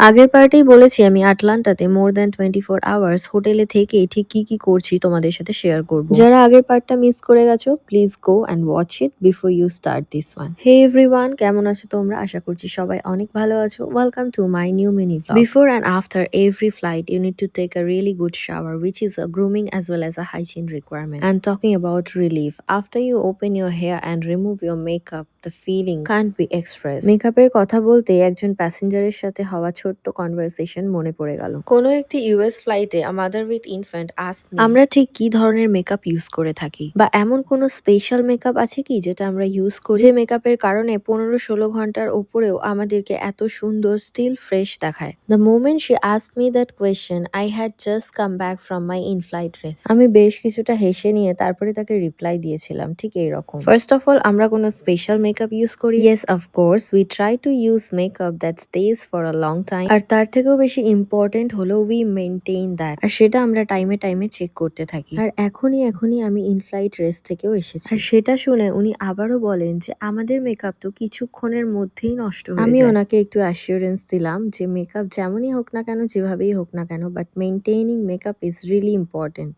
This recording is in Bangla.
আগের পার্টেই বলেছি আমি আটলান্টাতে মোর দ্যান 24 আওয়ার্স হোটেলে থেকেই ঠিক কি করছি তোমাদের সাথে শেয়ার করব। যারা আগের পার্টটা মিস করে গেছো please go and watch it before you start this one. Hey everyone, কেমন আছো তোমরা? আশা করছি সবাই অনেক ভালো আছো। Welcome to my new mini vlog. Before and after every flight you need to take a really good shower which is a grooming as well as a hygiene requirement. And talking about relief, after you open your hair and remove your makeup, the feeling can't be expressed. মেকআপের কথা বলতে একজন প্যাসেঞ্জারের সাথে হওয়া ছোট্ট কনভারসেশন মনে পড়ে গেল। কোনো একটি ইউএস ফ্লাইটে mother with infant asked me আমরা ঠিক কি ধরনের মেকআপ ইউজ করে থাকি, বা এমন কোনো স্পেশাল মেকআপ আছে কি যেটা আমরা ইউজ করি যে মেকআপের কারণে 15-16 ঘন্টার উপরেও আমাদেরকে এত সুন্দর স্টিল ফ্রেশ দেখায়। The moment she asked me that question I had just come back from my in flight rest. আমি বেশ কিছুটা হেসে নিয়ে তারপরে তাকে রিপ্লাই দিয়েছিলাম ঠিক এইরকম। ফার্স্ট অফ অল, আমরা কোনো স্পেশাল মেকআপ ইউজ করি? Yes, of course we try to use makeup that stage for a long time. আর তার থেকেও বেশি ইম্পর্টেন্ট হলো উই মেনটেইন দ্যাট, আর সেটা আমরা টাইমে চেক করতে থাকি। আর এখনই আমি ইন ফ্লাইট রেস্ট থেকেও এসেছি। আর সেটা শুনে উনি আবারও বলেন যে আমাদের মেকআপ তো কিছুক্ষণের মধ্যেই নষ্ট হয়ে যায়। আমি ওনাকে একটু অ্যাসিওরেন্স দিলাম যে মেকআপ যেমনই হোক না কেন, যেভাবেই হোক না কেন, but maintaining makeup is really important.